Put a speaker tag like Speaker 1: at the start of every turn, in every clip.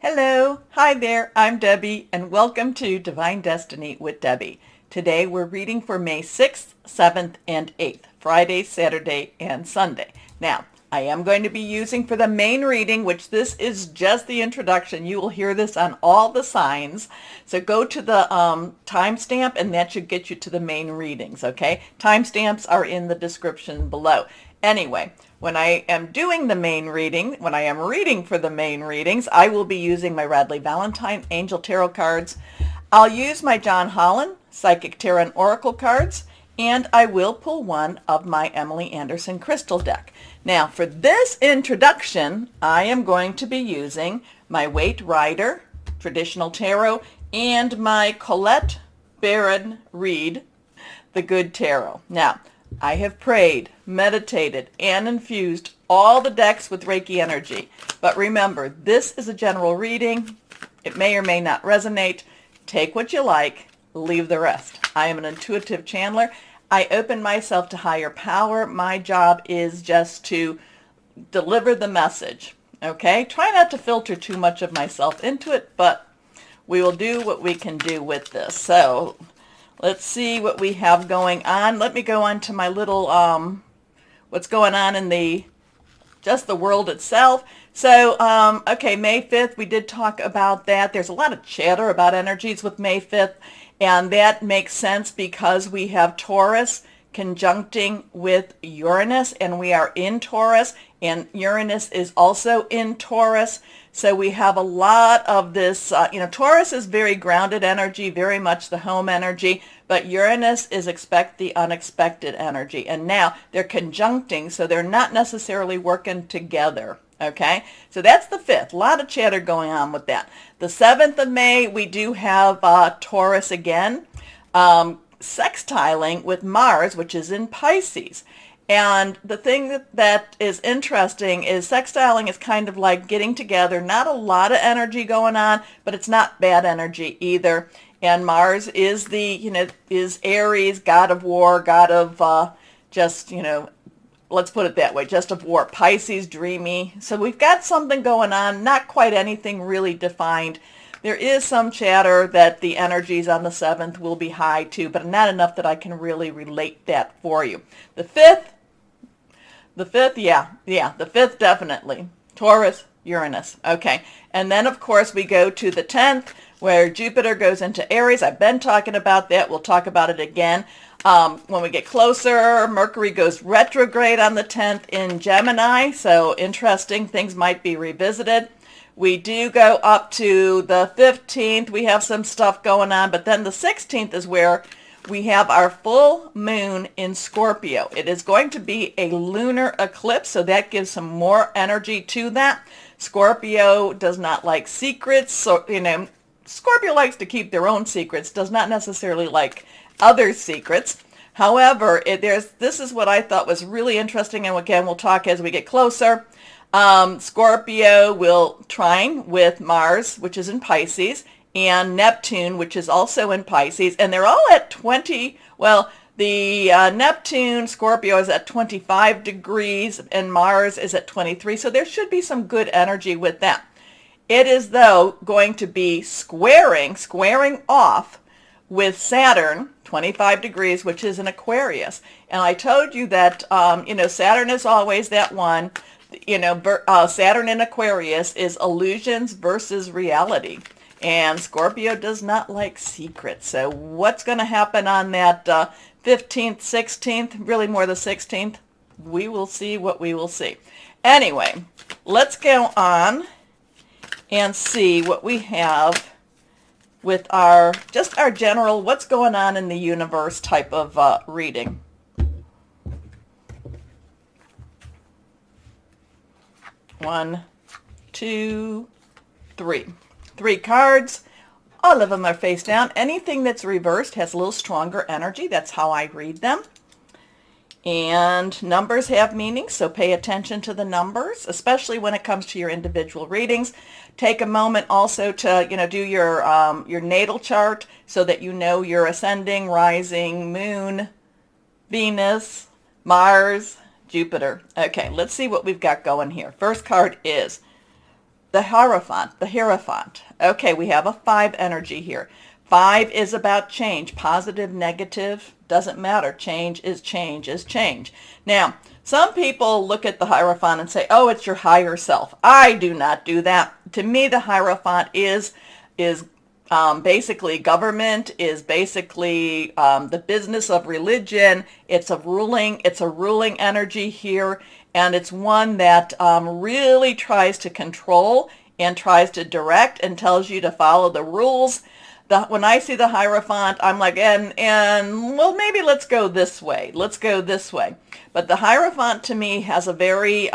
Speaker 1: Hello, hi there, I'm Debbie, and welcome to Divine Destiny with Debbie. Today we're reading for May 6th, 7th, and 8th, Friday, Saturday, and Sunday. Now, I am going to be using for the main reading, which this is just the introduction. You will hear this on all the signs. So go to the timestamp, and that should get you to the main readings, okay? Timestamps are in the description below. Anyway, when I am doing the main reading, when I am reading for the main readings, I will be using my Radley Valentine Angel Tarot cards. I'll use my John Holland Psychic Tarot and Oracle cards, and I will pull one of my Emily Anderson Crystal deck. Now, for this introduction, I am going to be using my Waite Rider Traditional Tarot and my Colette Baron Reed The Good Tarot. Now, I have prayed, meditated, and infused all the decks with Reiki energy. But remember, this is a general reading. It may or may not resonate. Take what you like, leave the rest. I am an intuitive channeler. I open myself to higher power. My job is just to deliver the message. Okay? Try not to filter too much of myself into it, but we will do what we can do with this. So let's see what we have going on. Let me go on to my little, what's going on in just the world itself. So, okay, May 5th, we did talk about that. There's a lot of chatter about energies with May 5th, and that makes sense because we have Taurus conjuncting with Uranus, and we are in Taurus, and Uranus is also in Taurus. So we have a lot of this, Taurus is very grounded energy, very much the home energy, but Uranus is expect the unexpected energy. And now they're conjuncting, so they're not necessarily working together. Okay, so that's the 5th. A lot of chatter going on with that. The 7th of May, we do have Taurus again, sextiling with Mars, which is in Pisces. And the thing that is interesting is sextiling is kind of like getting together. Not a lot of energy going on, but it's not bad energy either. And Mars is is Aries, god of war, god of let's put it that way, just of war. Pisces, dreamy. So we've got something going on, not quite anything really defined. There is some chatter that the energies on the 7th will be high too, but not enough that I can really relate that for you. The 5th, the 5th definitely. Taurus, Uranus. Okay. And then, of course, we go to the 10th, where Jupiter goes into Aries. I've been talking about that. We'll talk about it again. When we get closer, Mercury goes retrograde on the 10th in Gemini. So interesting. Things might be revisited. We do go up to the 15th. We have some stuff going on. But then the 16th is where we have our full moon in Scorpio. It is going to be a lunar eclipse, so that gives some more energy to that. Scorpio does not like secrets. So, Scorpio likes to keep their own secrets, does not necessarily like other secrets. However, this is what I thought was really interesting, and again, we'll talk as we get closer. Scorpio will trine with Mars, which is in Pisces, and Neptune, which is also in Pisces, and they're all at 20. Well, the Neptune, Scorpio is at 25 degrees, and Mars is at 23, so there should be some good energy with them. It is, though, going to be squaring off with Saturn, 25 degrees, which is in Aquarius. And I told you that, Saturn is always that one. Saturn in Aquarius is illusions versus reality. And Scorpio does not like secrets. So what's going to happen on that 15th, 16th, really more the 16th? We will see what we will see. Anyway, let's go on and see what we have with our general what's going on in the universe type of reading. One, two, three. 3 cards. All of them are face down. Anything that's reversed has a little stronger energy. That's how I read them. And numbers have meaning, so pay attention to the numbers, especially when it comes to your individual readings. Take a moment also to, do your natal chart so that you know your ascending, rising, moon, Venus, Mars, Jupiter. Okay, let's see what we've got going here. First card is The Hierophant. Okay, we have a 5 energy here. 5 is about change, positive, negative, doesn't matter. Change is change is change. Now, some people look at the Hierophant and say, oh, it's your higher self. I do not do that. To me, the Hierophant is basically government, is basically the business of religion. It's a ruling energy here, and it's one that really tries to control and tries to direct and tells you to follow the rules. When I see the Hierophant, I'm like, and well, maybe let's go this way. Let's go this way. But the Hierophant to me has a very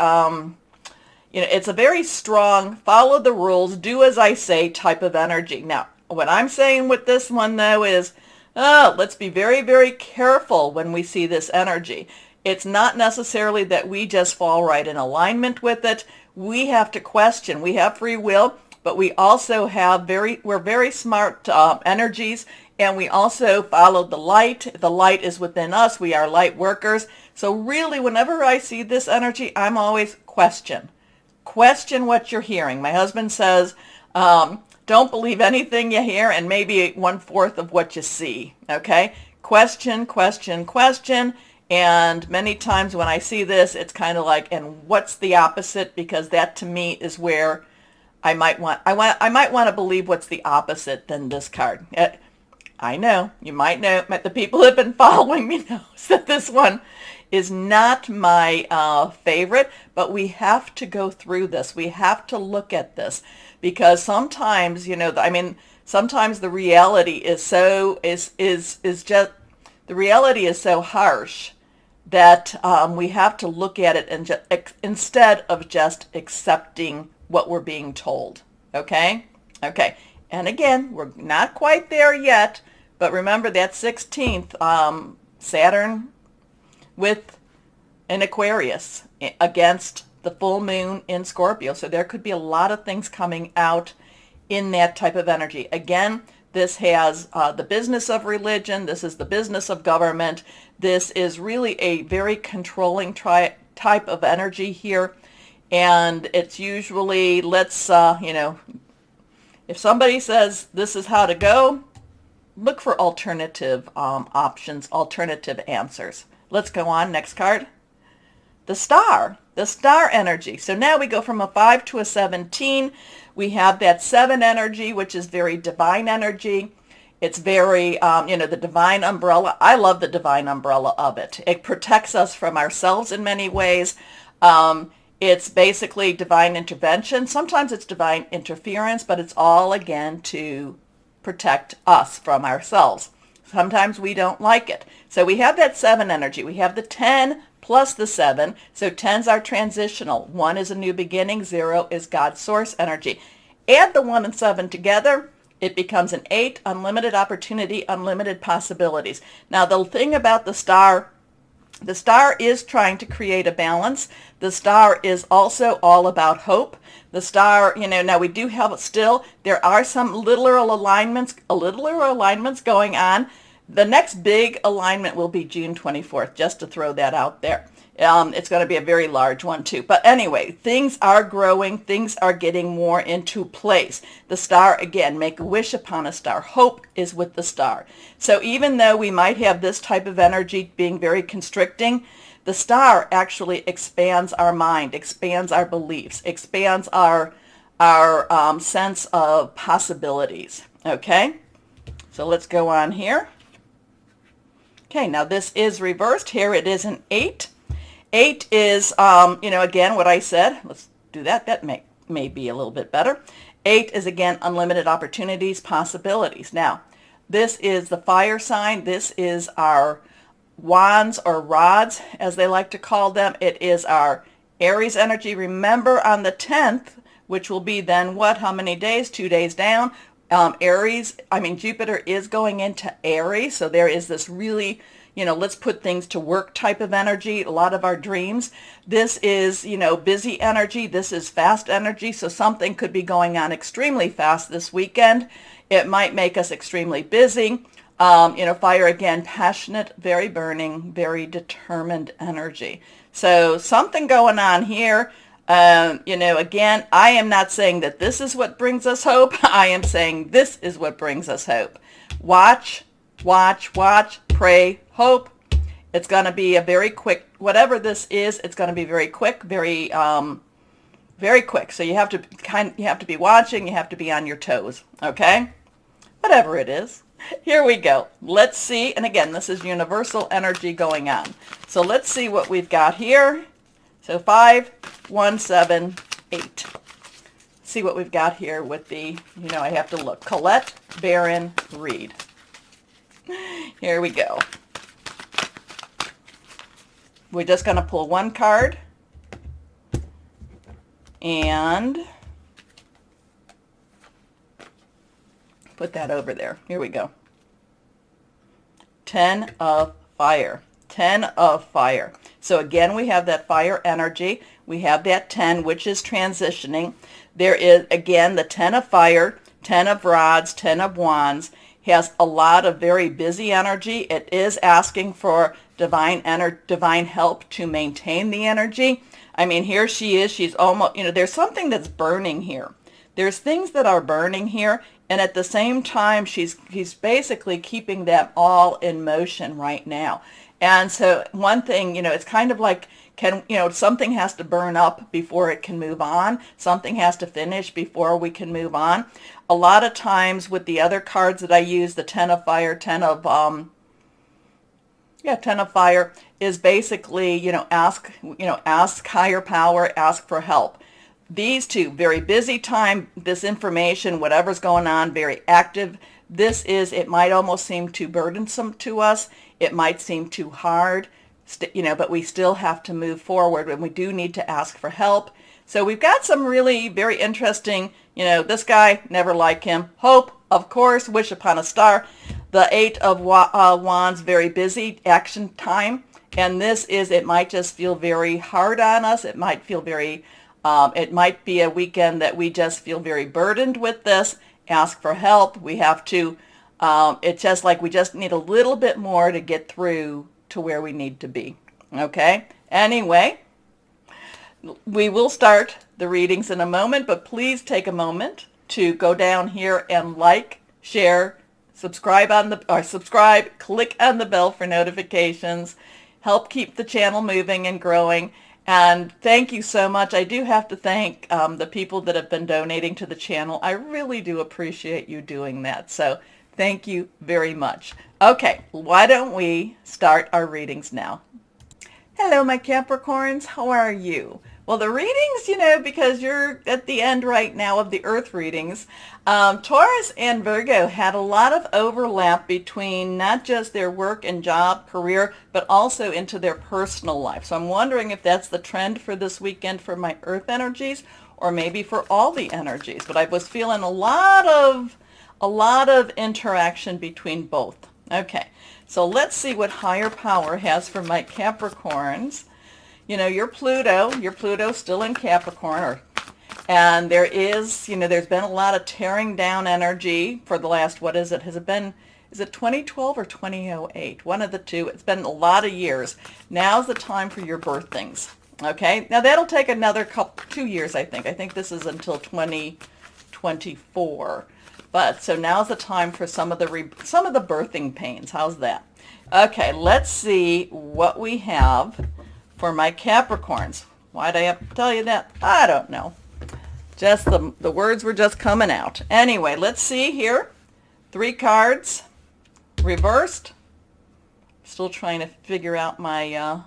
Speaker 1: it's a very strong, follow the rules, do as I say type of energy. Now, what I'm saying with this one, though, is let's be very, very careful when we see this energy. It's not necessarily that we just fall right in alignment with it. We have to question. We have free will, but we also have we're very smart energies, and we also follow the light. The light is within us. We are light workers. So really, whenever I see this energy, I'm always question. Question what you're hearing. My husband says, don't believe anything you hear, and maybe 1/4 of what you see, okay? Question, question, question, and many times when I see this, it's kind of like, and what's the opposite? Because that to me is where I might want to believe what's the opposite than this card. I know, you might know, but the people who have been following me knows that this one is not my favorite, but we have to go through this. We have to look at this, because sometimes, sometimes the reality is so the reality is so harsh that we have to look at it and instead of just accepting what we're being told. Okay? Okay. And again, we're not quite there yet, but remember that 16th, Saturn with an Aquarius against the full moon in Scorpio. So there could be a lot of things coming out in that type of energy. Again, this has the business of religion. This is the business of government. This is really a very controlling type of energy here. And it's usually, if somebody says this is how to go, look for alternative options, alternative answers. Let's go on. Next card. The star energy. So now we go from a 5 to a 17. We have that 7 energy, which is very divine energy. It's very, the divine umbrella. I love the divine umbrella of it. It protects us from ourselves in many ways. It's basically divine intervention. Sometimes it's divine interference, but it's all, again, to protect us from ourselves. Sometimes we don't like it. So we have that 7 energy. We have the 10 plus the 7. So 10's are transitional. 1 is a new beginning. 0 is God's source energy. Add the 1 and 7 together, it becomes an 8, unlimited opportunity, unlimited possibilities. Now, the thing about the star is trying to create a balance. The star is also all about hope. The star, now we do have there are some literal alignments going on. The next big alignment will be June 24th, just to throw that out there. It's going to be a very large one too. But anyway, things are growing. Things are getting more into place. The star, again, make a wish upon a star. Hope is with the star. So even though we might have this type of energy being very constricting, the star actually expands our mind, expands our beliefs, expands our sense of possibilities. Okay? So let's go on here. Okay, now this is reversed. Here it is an 8. 8 is, again, what I said. Let's do that. That may be a little bit better. 8 is, again, unlimited opportunities, possibilities. Now, this is the fire sign. This is our wands or rods, as they like to call them. It is our Aries energy. Remember, on the 10th, which will be then what? How many days? 2 days down. Jupiter is going into Aries. So there is this really, let's put things to work type of energy, a lot of our dreams. This is, busy energy. This is fast energy. So something could be going on extremely fast this weekend. It might make us extremely busy. Fire, again, passionate, very burning, very determined energy. So something going on here. Again, I am not saying that this is what brings us hope. I am saying this is what brings us hope. Watch, watch, watch, pray, hope. It's going to be a very quick, whatever this is, it's going to be very quick, very quick. So you have to be watching, you have to be on your toes, okay? Whatever it is. Here we go. Let's see. And again, this is universal energy going on. So let's see what we've got here. So 5, 1, 7, 8. See what we've got here with the, I have to look. Colette Baron Reed. Here we go. We're just going to pull one card. And put that over there. Here we go. 10 of Fire. 10 of Fire. So again, we have that fire energy. We have that 10, which is transitioning. There is, again, the 10 of Fire, 10 of Rods, 10 of Wands. Has a lot of very busy energy. It is asking for divine help to maintain the energy. I mean, here she is. She's almost, there's something that's burning here. There's things that are burning here. And at the same time, he's basically keeping them all in motion right now. And so one thing, it's kind of like, something has to burn up before it can move on. Something has to finish before we can move on. A lot of times with the other cards that I use, the 10 of Fire, 10 of Fire is basically, ask higher power, ask for help. These two, very busy time, this information, whatever's going on, very active. It might almost seem too burdensome to us. It might seem too hard, but we still have to move forward, and we do need to ask for help. So we've got some really very interesting, this guy, never like him. Hope, of course, wish upon a star. The 8 of Wands, very busy, action time. And it might just feel very hard on us. It might feel it might be a weekend that we just feel very burdened with this. Ask for help. We have to, it's just like we just need a little bit more to get through to where we need to be. Okay? Anyway, we will start the readings in a moment, but please take a moment to go down here and like, share, subscribe, click on the bell for notifications, help keep the channel moving and growing. And thank you so much. I do have to thank the people that have been donating to the channel. I really do appreciate you doing that. So thank you very much. Okay, why don't we start our readings now? Hello, my Capricorns. How are you? Well, the readings, because you're at the end right now of the Earth readings, Taurus and Virgo had a lot of overlap between not just their work and job, career, but also into their personal life. So I'm wondering if that's the trend for this weekend for my Earth energies, or maybe for all the energies. But I was feeling a lot of interaction between both. Okay, so let's see what higher power has for my Capricorns. Your Pluto's still in Capricorn, and there's been a lot of tearing down energy for the last, is it 2012 or 2008? One of the two. It's been a lot of years. Now's the time for your birthings. Okay, now that'll take another 2 years, I think. I think this is until 2024. But so now's the time for some of the birthing pains. How's that? Okay, let's see what we have for my Capricorns. Why'd I have to tell you that? I don't know. Just the words were just coming out. Anyway, let's see here. 3 cards reversed. Still trying to figure out my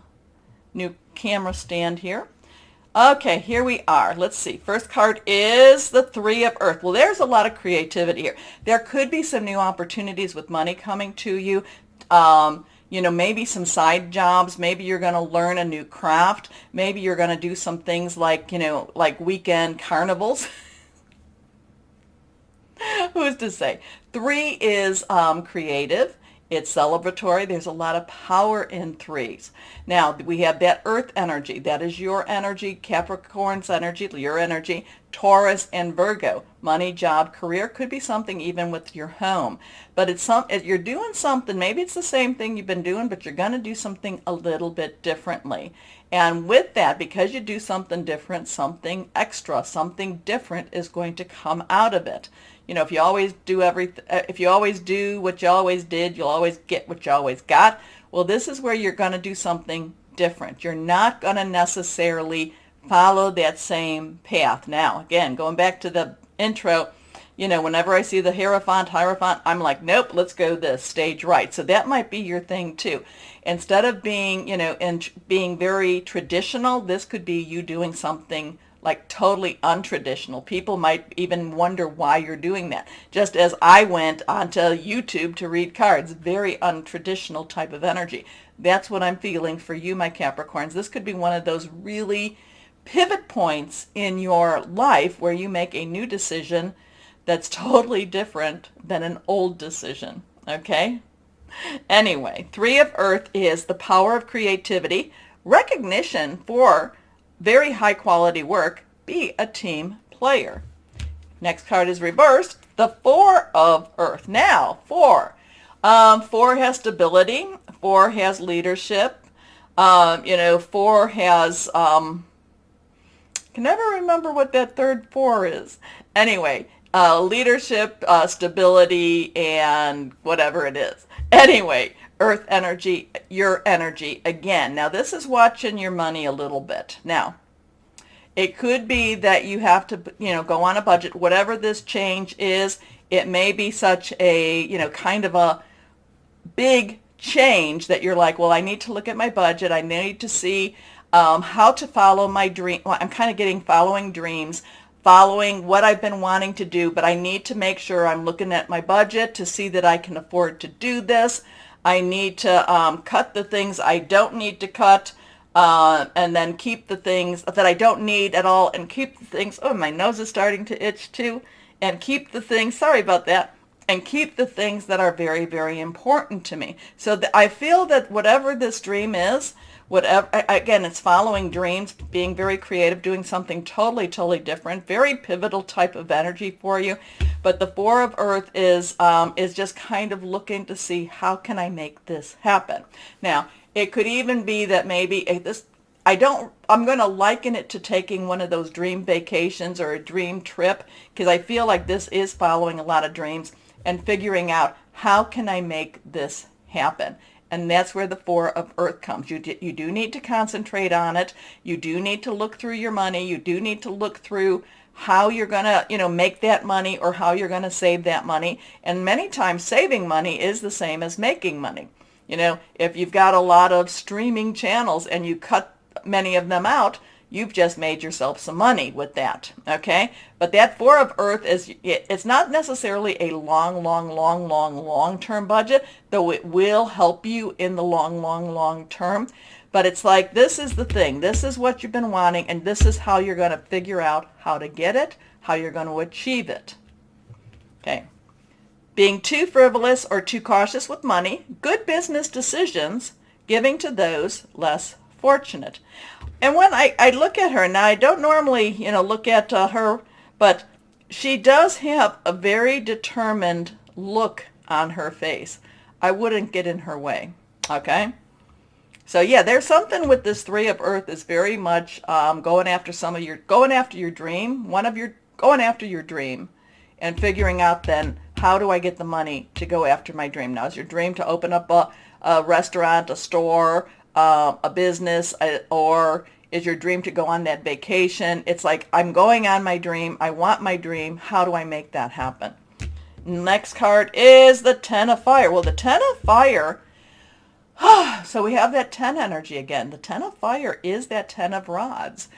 Speaker 1: new camera stand here. Okay, here we are. Let's see. First card is the 3 of Earth. Well, there's a lot of creativity here. There could be some new opportunities with money coming to you. Maybe some side jobs. Maybe you're going to learn a new craft. Maybe you're going to do some things like, like weekend carnivals. Who's to say? 3 is creative. It's celebratory. There's a lot of power in threes. Now, we have that earth energy. That is your energy, Capricorn's energy, your energy, Taurus and Virgo. Money, job, career, could be something even with your home. But you're doing something, maybe it's the same thing you've been doing, but you're going to do something a little bit differently. And with that, because you do something different, something extra, something different is going to come out of it. You know, if you always do what you always did, you'll always get what you always got. Well, this is where you're going to do something different. You're not going to necessarily follow that same path. Now, again, going back to the intro, you know, whenever I see the Hierophant, I'm like, nope, let's go this stage right. So that might be your thing too. Instead of being, you know, being very traditional, this could be you doing something like totally untraditional. People might even wonder why you're doing that. Just as I went onto YouTube to read cards, very untraditional type of energy. That's what I'm feeling for you, my Capricorns. This could be one of those really pivot points in your life where you make a new decision that's totally different than an old decision, okay? Anyway, Three of Earth is the power of creativity, recognition for very high quality work, be a team player. Next card is reversed, the Four of Earth. Now, four has stability, four has leadership, you know, four has, can never remember what that third four is. Anyway, leadership, stability, and whatever it is. Anyway, earth energy, your energy again. Now, this is watching your money a little bit. Now, it could be that you have to, you know, go on a budget. Whatever this change is, it may be such a, you know, kind of a big change that you're like, well, I need to look at my budget. I need to see how to follow my dream. Well, I'm kind of getting following dreams, following what I've been wanting to do, but I need to make sure I'm looking at my budget to see that I can afford to do this. I need to cut the things I don't need to cut, and then keep the things that I don't need at all, and keep the things, oh, my nose is starting to itch too, and keep the things, sorry about that, and keep the things that are very, very important to me. So I feel that whatever this dream is, whatever, again, it's following dreams, being very creative, doing something totally, totally different, very pivotal type of energy for you. But the Four of Earth is just kind of looking to see, how can I make this happen? Now, it could even be that maybe I'm going to liken it to taking one of those dream vacations or a dream trip, because I feel like this is following a lot of dreams and figuring out, how can I make this happen? And that's where the Four of Earth comes. You do need to concentrate on it. You do need to look through your money. You do need to look through how you're going to, you know, make that money, or how you're going to save that money. And many times saving money is the same as making money. You know, if you've got a lot of streaming channels and you cut many of them out, you've just made yourself some money with that, okay? But that Four of Earth it's not necessarily a long-term budget, though it will help you in the long term. But it's like, this is the thing. This is what you've been wanting, and this is how you're going to figure out how to get it, how you're going to achieve it. Okay. Being too frivolous or too cautious with money, good business decisions, giving to those less fortunate. And when I look at her, now I don't normally, you know, look at her, but she does have a very determined look on her face. I wouldn't get in her way, okay? So yeah, there's something with this Three of Earth is very much going after your dream, going after your dream, and figuring out then, how do I get the money to go after my dream? Now, is your dream to open up a restaurant, a store, a business, or is your dream to go on that vacation? It's like, I'm going on my dream. I want my dream. How do I make that happen? Next card is the Ten of Fire. Well, the Ten of Fire, so we have that 10 energy again. The Ten of Fire is that 10 of Rods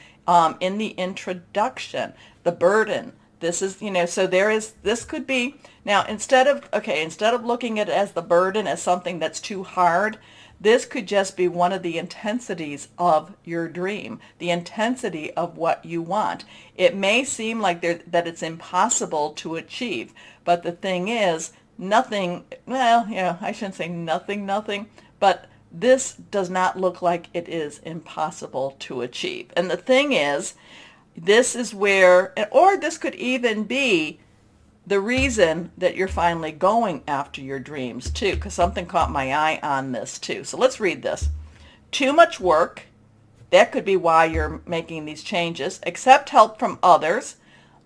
Speaker 1: in the introduction, the burden. This is, you know, so this could be, now instead of looking at it as the burden, as something that's too hard, this could just be one of the intensities of your dream, the intensity of what you want. It may seem like that it's impossible to achieve, but the thing is, nothing, well, yeah, I shouldn't say nothing, but this does not look like it is impossible to achieve. And the thing is, this is where, or this could even be the reason that you're finally going after your dreams too, because something caught my eye on this too. So let's read this. Too much work. That could be why you're making these changes. Accept help from others.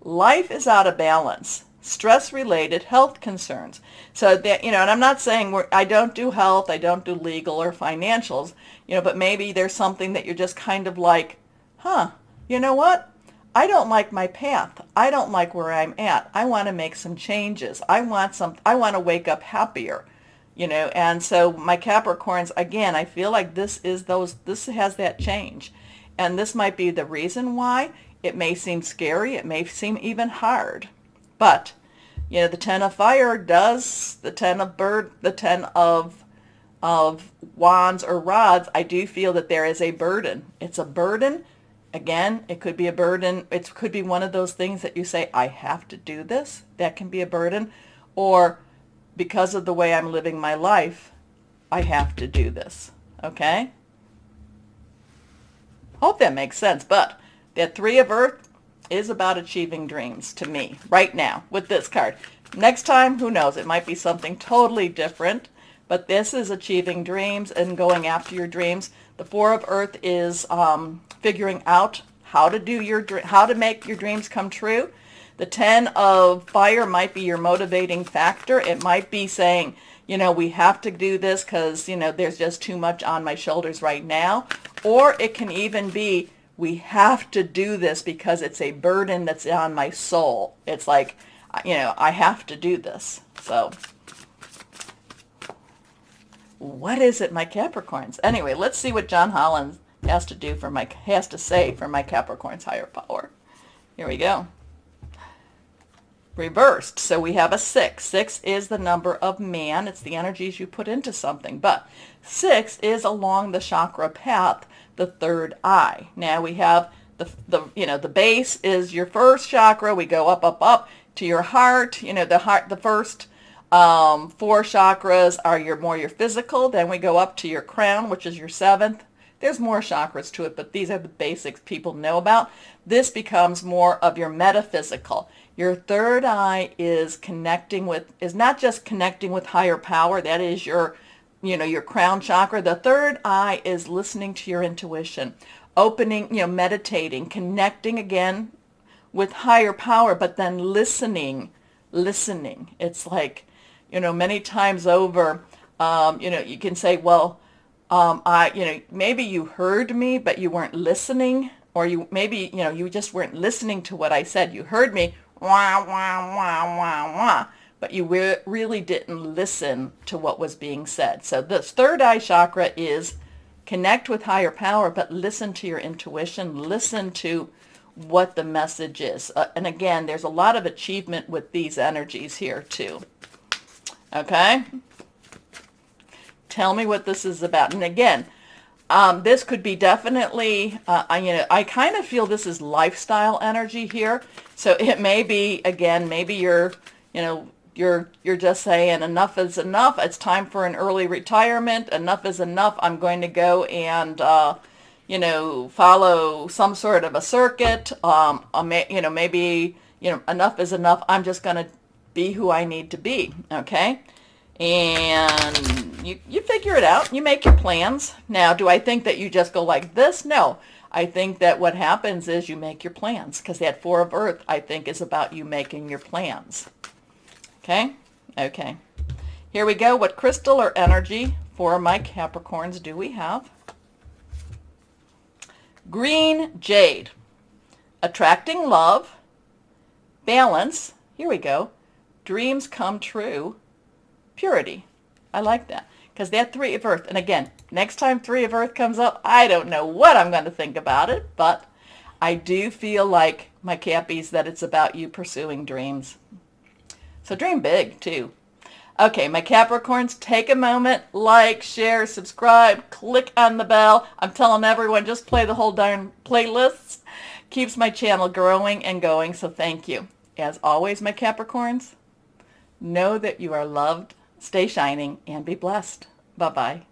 Speaker 1: Life is out of balance. Stress-related health concerns. So that, and I'm not saying I don't do health, I don't do legal or financials, but maybe there's something that you're just kind of like, you know what? I don't like my path. I don't like where I'm at. I want to make some changes. I want to wake up happier, and so my Capricorns, again, I feel like this has that change. And this might be the reason why it may seem scary. It may seem even hard. But, the 10 of fire does, the 10 of wands or rods, I do feel that there is a burden. It's a burden. Again, it could be a burden. It could be one of those things that you say, I have to do this. That can be a burden. Or because of the way I'm living my life, I have to do this. Okay? Hope that makes sense. But that 3 of earth is about achieving dreams to me right now with this card. Next time, who knows? It might be something totally different. But this is achieving dreams and going after your dreams. The 4 of earth is figuring out how to make your dreams come true. The 10 of fire might be your motivating factor. It might be saying, we have to do this because, there's just too much on my shoulders right now. Or it can even be, we have to do this because it's a burden that's on my soul. It's like, I have to do this. So what is it, my Capricorns? Anyway, let's see what John Holland has to say for my Capricorn's higher power. Here we go. Reversed. So we have a 6. 6 is the number of man. It's the energies you put into something. But 6 is along the chakra path, the third eye. Now we have the base is your first chakra. We go up to your heart. The first 4 chakras are your physical. Then we go up to your crown, which is your 7th. There's more chakras to it, but these are the basics people know about. This becomes more of your metaphysical. Your third eye is not just connecting with higher power. That is your crown chakra. The third eye is listening to your intuition, opening, meditating, connecting again with higher power, but then listening. It's like, many times over, you can say, well, maybe you heard me, but you weren't listening, or you just weren't listening to what I said. You heard me, wah, wah, wah, wah, wah, but you really didn't listen to what was being said. So this third eye chakra is connect with higher power, but listen to your intuition, listen to what the message is. And again, there's a lot of achievement with these energies here too. Okay? Tell me what this is about. And again, this could be definitely, I kind of feel this is lifestyle energy here. So it may be, again, maybe you're just saying enough is enough. It's time for an early retirement. Enough is enough. I'm going to go and, follow some sort of a circuit. Maybe, enough is enough. I'm just going to be who I need to be. Okay? And you figure it out. You make your plans. Now, do I think that you just go like this? No. I think that what happens is you make your plans, because that 4 of earth, I think, is about you making your plans. Okay? Okay. Here we go. What crystal or energy for my Capricorns do we have? Green jade. Attracting love. Balance. Here we go. Dreams come true. Purity. I like that. Because that 3 of earth, and again, next time 3 of earth comes up, I don't know what I'm going to think about it, but I do feel like, my Cappies, that it's about you pursuing dreams. So dream big, too. Okay, my Capricorns, take a moment, like, share, subscribe, click on the bell. I'm telling everyone, just play the whole darn playlist. Keeps my channel growing and going, so thank you. As always, my Capricorns, Know that you are loved, stay shining, and be blessed. Bye-bye.